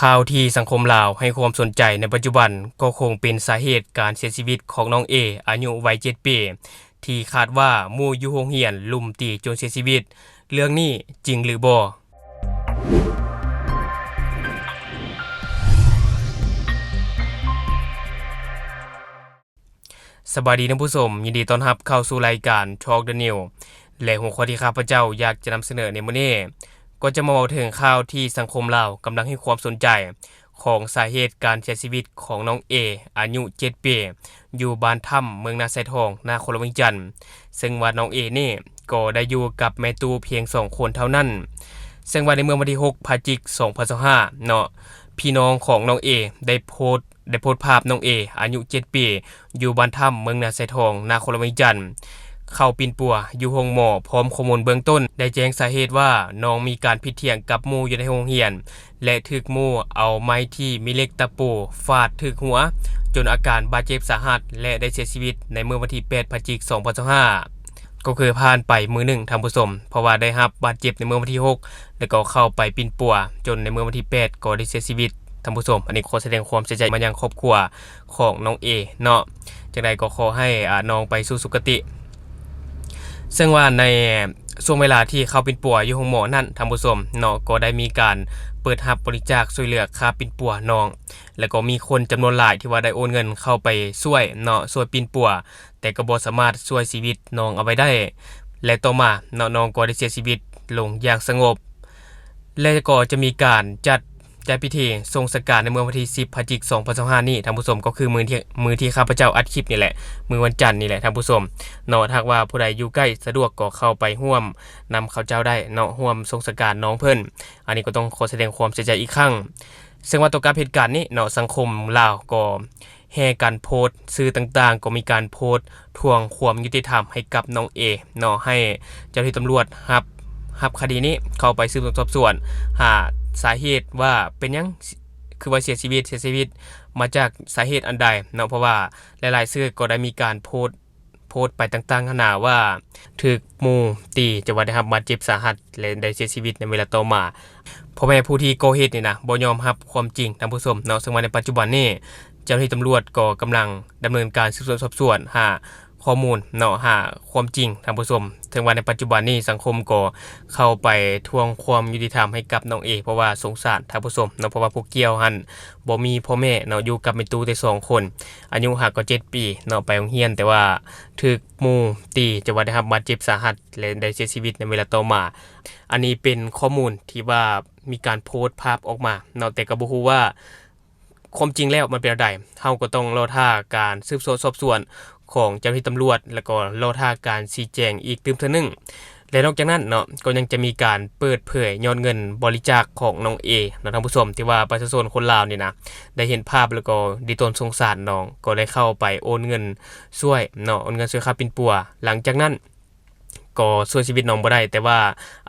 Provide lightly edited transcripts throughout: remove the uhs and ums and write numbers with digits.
ข่าวที่สังคมลาวให้ความสนใจในปัจจุบันก็คงเป็นสาเหตุการเสียชีวิตของน้องเออายุวัย7 ปีที่คาดว่าหมู่อยู่โรงเรียนลุมตีจนเสียชีวิตเรื่องนี้จริงหรือบ่สบายดีท่านผู้ชมยินดีต้อนรับเข้าสู่รายการ Talk the News และหัวข้อที่ข้าพเจ้าอยากจะนำเสนอในมื้อนี้ก็จะมาเว้าถึงข่าวที่สังคมลาวกำลังให้ความสนใจของสาเหตุการเสียชีวิตของน้องเออายุ7 ปีอยู่บ้านถ้ำเมืองนาไซทองนาโคลวิงจันทน์ซึ่งว่าน้องเอนี่ก็ได้อยู่กับแม่ตูเพียง2คนเท่านั้นซึ่งว่าในเมื่อวันที่6พฤศจิกายน2025เนาะพี่น้องของน้องเอได้โพสต์ภาพน้องเออายุ7 ปีอยู่บ้านถ้ำเมืองนาไซทองนาโคลวิงจันทน์เข้าปีนปัวอยู่ห้องหมอพร้อมข้อมูลเบื้องต้นได้แจ้งสาเหตุว่าน้องมีการผิดเถียงกับหมู่อยู่ในโรงเรียนและถูกหมู่เอาไม้ที่มีเหล็กตะปูฟาดถูกหัวจนอาการบาดเจ็บสาหัสและได้เสียชีวิตในเมื่อวันที่8พฤศจิกายน2025ก็คือผ่านไปมื้อหนึ่งท่านผู้ชมเพราะว่าได้รับบาดเจ็บในเมื่อวันที่6แล้วก็เข้าไปปีนปัวจนในเมื่อวันที่8ก็ได้เสียชีวิตท่านผู้ชมอันนี้ขอแสดงความเสียใจมายังครอบครัวของน้องเอเนาะจังได๋ก็ขอให้น้องไปสู่สุคติซึ่งว่าในช่วงเวลาที่เขาปินปัวอยู่ห้องหมอนั่นท่านผู้ชมเนาะก็ได้มีการเปิดรับบริจาคช่วยเหลือค่าปินปัวน้องแล้วก็มีคนจำนวนหลายที่ว่าได้โอนเงินเข้าไปช่วยเนาะช่วยปินปัวแต่ก็บ่สามารถช่วยชีวิตน้องเอาไว้ได้และต่อมาเนาะน้องก็ได้เสียชีวิตลงอย่างสงบและก็จะมีการจัดพิธีทรงสการในเมื่อวันที่10พฤศจิกายน2025นี้ท่านผู้ชมก็คือมื้อที่ข้าพเจ้าอัดคลิปนี่แหละมื้อวันจันทร์นี่แหละท่านผู้ชมเนาะถ้าว่าผู้ใดอยู่ใกล้สะดวกก็เข้าไปร่วมนำข้าเจ้าได้เนาะร่วมทรงสการน้องเพิ่นอันนี้ก็ต้องขอแสดงความเสียใจอีกครั้งซึ่งว่าต่อกับเหตุการณ์นี้เนาะสังคมลาวก็แห่กันโพสต์สื่อต่างๆก็มีการโพสต์ทวงความยุติธรรมให้กับน้องเอเนาะให้เจ้าหน้าที่ตำรวจรับคดีนี้เข้าไปสืบสวนหาสาเหตุว่าเป็นหยังคือว่าเสียชีวิตมาจากสาเหตุอันใดเนาะเพราะว่าหลายๆสื่อก็ได้มีการโพสต์ไปต่างๆนานาว่าถูกหมู่ตีจนว่าได้รับบาดเจ็บสาหัสและได้เสียชีวิตในเวลาต่อมาพ่อแม่ผู้ที่ก่อเหตุนี่นะบ่ยอมรับความจริงท่านผู้ชมเนาะซึ่งว่าในปัจจุบันนี้เจ้าหน้าที่ตำรวจก็กำลังดำเนินการสืบสวนสอบสวนหาข้อมูลเนาะหาความจริงท่านผู้ชมถึงว่าในปัจจุบันนี้สังคมก็เข้าไปทวงความยุติธรรมให้กับน้องเอเพราะว่าสงสารท่านผู้ชมเนาะเพราะว่าพวกเกี่ยวหันบ่มีพ่อแม่เนาะอยู่กับแม่ตูแต่2คนอายุก็7 ปีเนาะไปโรงเรียนแต่ว่าถูกหมู่ตีจนว่าได้รับบาดเจ็บสาหัสและได้เสียชีวิตในเวลาต่อมาอันนี้เป็นข้อมูลที่ว่ามีการโพสต์ภาพออกมาเนาะแต่ก็บ่ฮู้ว่าความจริงแล้วมันเป็นอะไรเฮาก็ต้องรอท่าการสืบสวนสอบสวนของเจ้าหน้าที่ตำรวจแล้วก็รอท่าการชี้แจงอีกเทื่อนึงและนอกจากนั้นเนาะก็ยังจะมีการเปิดเผยยอดเงินบริจาคของน้องเอเนาะท่านผู้ชมที่ว่าประชาชนคนลาวนี่นะได้เห็นภาพแล้วก็ดีตนสงสารน้องก็ได้เข้าไปโอนเงินช่วยเนาะโอนเงินช่วยค่าปิ่นปัวหลังจากนั้นก็ช่วยชีวิตน้องบ่ได้แต่ว่า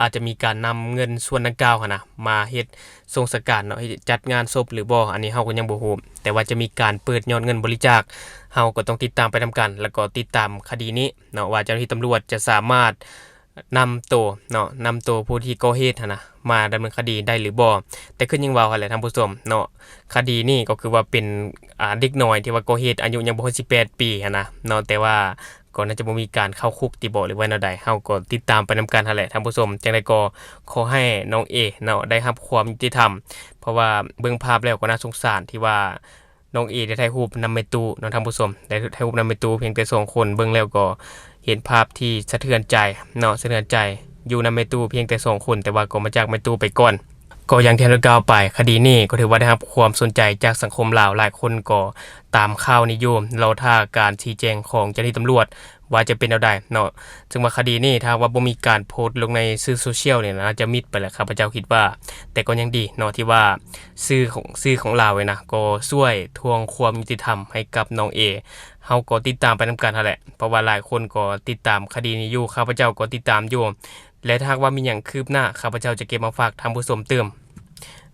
อาจจะมีการนำเงินส่วนดังกล่าวนะมาเฮ็ดทรงสการเนาะจัดงานศพหรือบ่อันนี้เฮาก็ยังบ่ฮู้แต่ว่าจะมีการเปิดยอดเงินบริจาคเฮาก็ต้องติดตามไปนำกันแล้วก็ติดตามคดีนี้เนาะว่าเจ้าหน้าที่ตำรวจจะสามารถนำตัวผู้ที่ก่อเหตุนะมาดำเนินคดีได้หรือบ่แต่ขึ้นยังว่าหั่นแหละท่านผู้ชมเนาะคดีนี้ก็คือว่าเป็นเด็กน้อยที่ว่าก่อเหตุอายุยังบ่ถึง18 ปีนะเนาะแต่ว่าก็น่าจะบ่มีการเข้าคุกติบ่หรือว่าแนวใดเฮาก็ติดตามไปนำกันหั่นแหละท่านผู้ชมจังได๋ก็ขอให้น้องเอเนาะได้รับความยุติธรรมเพราะว่าเบิ่งภาพแล้วก็น่าสงสารที่ว่าน้องเอได้ถ่ายรูปนำแม่ตูเนาะท่านผู้ชมได้ถ่ายรูปนำแม่ตูเพียงแต่2คนเบิ่งแล้วก็เห็นภาพที่สะเทือนใจเนาะสะเทือนใจอยู่นำแม่ตูเพียงแต่2คนแต่ว่าก็มาจากแม่ตูไปก่อนก็อย่างที่เรากล่าวไปคดีนี้ก็ถือว่าได้รับความสนใจจากสังคมลาวหลายคนก็ตามข่าวนิยมรอท่าการชี้แจงของเจ้าหน้าที่ตำรวจว่าจะเป็นแนวใดเนาะซึ่งว่าคดีนี้ถ้าว่าบ่มีการโพสต์ลงในสื่อโซเชียลเนี่ยน่าจะมิดไปแหละครับพระเจ้าคิดว่าแต่ก็ยังดีเนาะที่ว่าสื่อของลาวนะก็ช่วยทวงความยุติธรรมให้กับน้องเอเฮาก็ติดตามไปนำกันนั่นแหละเพราะว่าหลายคนก็ติดตามคดีนี้อยู่ข้าพเจ้าก็ติดตามอยู่และถ้าว่ามีหยังคืบหน้าข้าพเจ้าจะเก็บมาฝากท่านผู้ชมเติม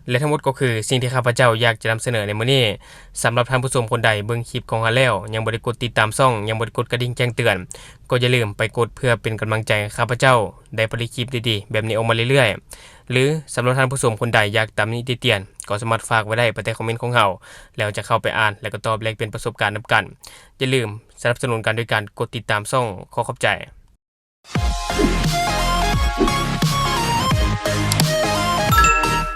และทั้งหมดก็คือสิ่งที่ข้าพเจ้าอยากจะนำเสนอในมื้อนี้สำหรับท่านผู้ชมคนใดเบิ่งคลิปของเราแล้วยังบ่ได้กดติดตามช่องยังบ่ได้กดกระดิ่งแจ้งเตือนก็อย่าลืมไปกดเพื่อเป็นกำลังใจให้ข้าพเจ้าได้ผลิตคลิปดีๆแบบนี้ออกมาเรื่อยๆ หรือสำหรับท่านผู้ชมคนใดอยากตำหนิติเตียนก็สามารถฝากไว้ได้ใต้คอมเมนต์ของเราแล้วจะเข้าไปอ่านแล้วก็ตอบแลกเปลี่ยนประสบการณ์นำกันอย่าลืมสนับสนุนกันด้วยการกดติดตามช่องขอขอบใจ